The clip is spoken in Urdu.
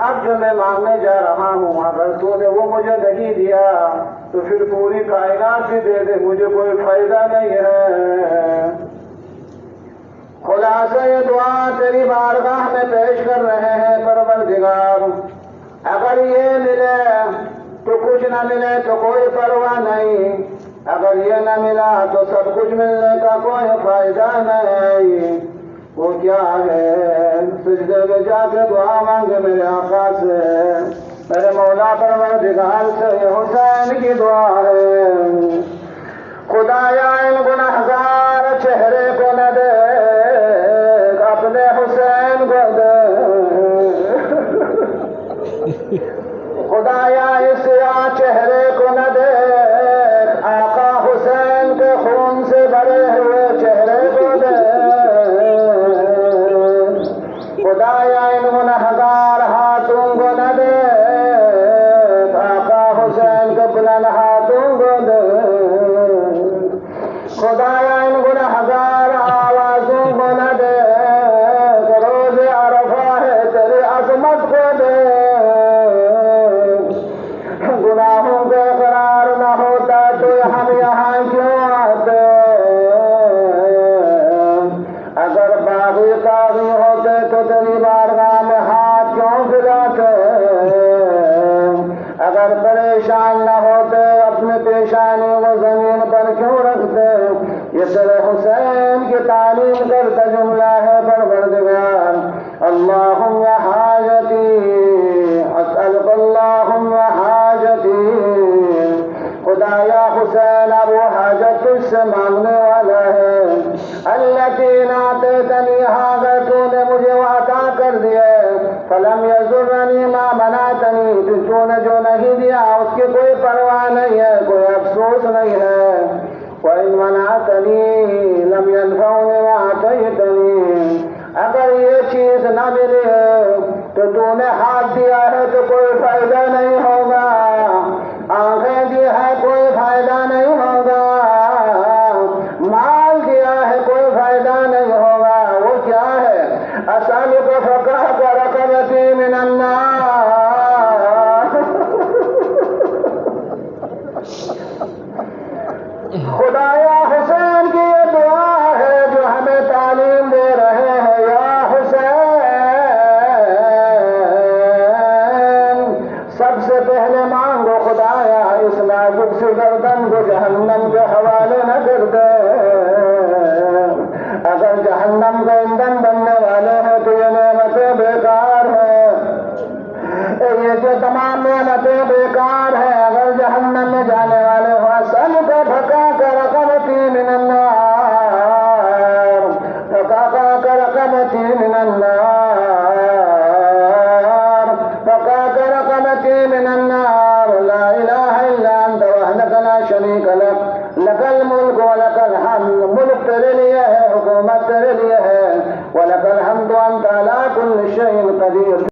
اب جو میں مانگنے جا رہا ہوں اگر تو نے وہ مجھے نہیں دیا تو پھر پوری کائنات بھی دے دے مجھے کوئی فائدہ نہیں ہے۔ خلاصہ یہ دعا تیری بارگاہ میں پیش کر رہے ہیں پروردگار، اگر یہ ملے تو کچھ نہ ملے تو کوئی پرواہ نہیں، اگر یہ نہ ملا تو سب کچھ ملنے کا کوئی فائدہ نہیں۔ وہ کیا ہے؟ سجدے میں جا کے دعا مانگے میرے آقا سے، میرے مولا پروردگار سے، یہ حسین کی دعا ہے۔ خدایا ان گنہگار چہرے کو نہ دیکھ، اپنے حسین کو دیکھ۔ خدایا اس سیاہ چہرے کو نہ دیکھ، آقا حسین کے خون سے بھرے ہوئے چہرے کو دیکھ۔ خدایا ان گنہگار ہاتھوں کو نہ دیکھ، آقا حسین کے بلند ہاتھوں کو دیکھ۔ خدایا ان گنہگار آوازوں کو نہ دیکھ، روز عرفہ ہے تیری عظمت کو دیکھ۔ گناہوں کا اقرار نہ ہوتا تو ہم یہاں کیوں آتے؟ اگر باغی کاغی ہوتے تو تیری بارگاہ میں ہاتھ کیوں پھیلاتے؟ اگر پریشان نہ ہوتے اپنے پیشانی کو زمین پر کیوں رکھتے؟ یہ تیرے حسین کی تعلیم کرتا جملہ ہے پروردگار۔ اللہم حاجتی اسألک اللہم حاجتی، خدایا حسین اب وہ حاجت تجھ سے مانگنے والا ہے۔ التی اعطیتنی ھذا، تو نے مجھے وہ عطا کر دیے، فلم یضرنی ما منعتنی، تو نے جو نہیں دیا اس کی کوئی پرواہ نہیں ہے، کوئی افسوس نہیں ہے۔ وَإِن مَنَعْتَنِي لَمْ يَنْفَعْنِي مَا أَعْطَيْتَنِي، اگر یہ چیز نہ ملی ہے تو نے ہاتھ دیا ہے تو کوئی فائدہ نہیں ہوگا، آنکھیں دی ہے کوئی فائدہ نہیں ہوگا، مال دیا ہے کوئی فائدہ نہیں ہوگا۔ وہ کیا ہے؟ أَسْأَلُكَ فَكَهْكَ رَقَبَتِي مِنَ النَّارِ۔ خدایا حسین کی یہ دعا ہے جو ہمیں تعلیم دے رہے ہیں، یا حسین سب سے پہلے مانگو خدایا اس نازک سی گردن کو جہنم کے حوالے نہ کر دے۔ اگر جہنم کا ایندھن بننے والے ہیں تو یہ نعمتیں بیکار ہیں، یہ جو تمام نعمتیں بیکار ہیں اگر جہنم میں جانے والے ہو۔ اسألک فکاک رقبتی من النار، فکاک رقبتی من النار، فکاک رقبتی من النار، لا الہ الا انت وحدک لا شریک لک، لک الملک ولک الحمد، ملک تیرے لیے ہے، حکومت تیرے لیے ہے، ولک الحمد وانت علی کل شیء قدیر۔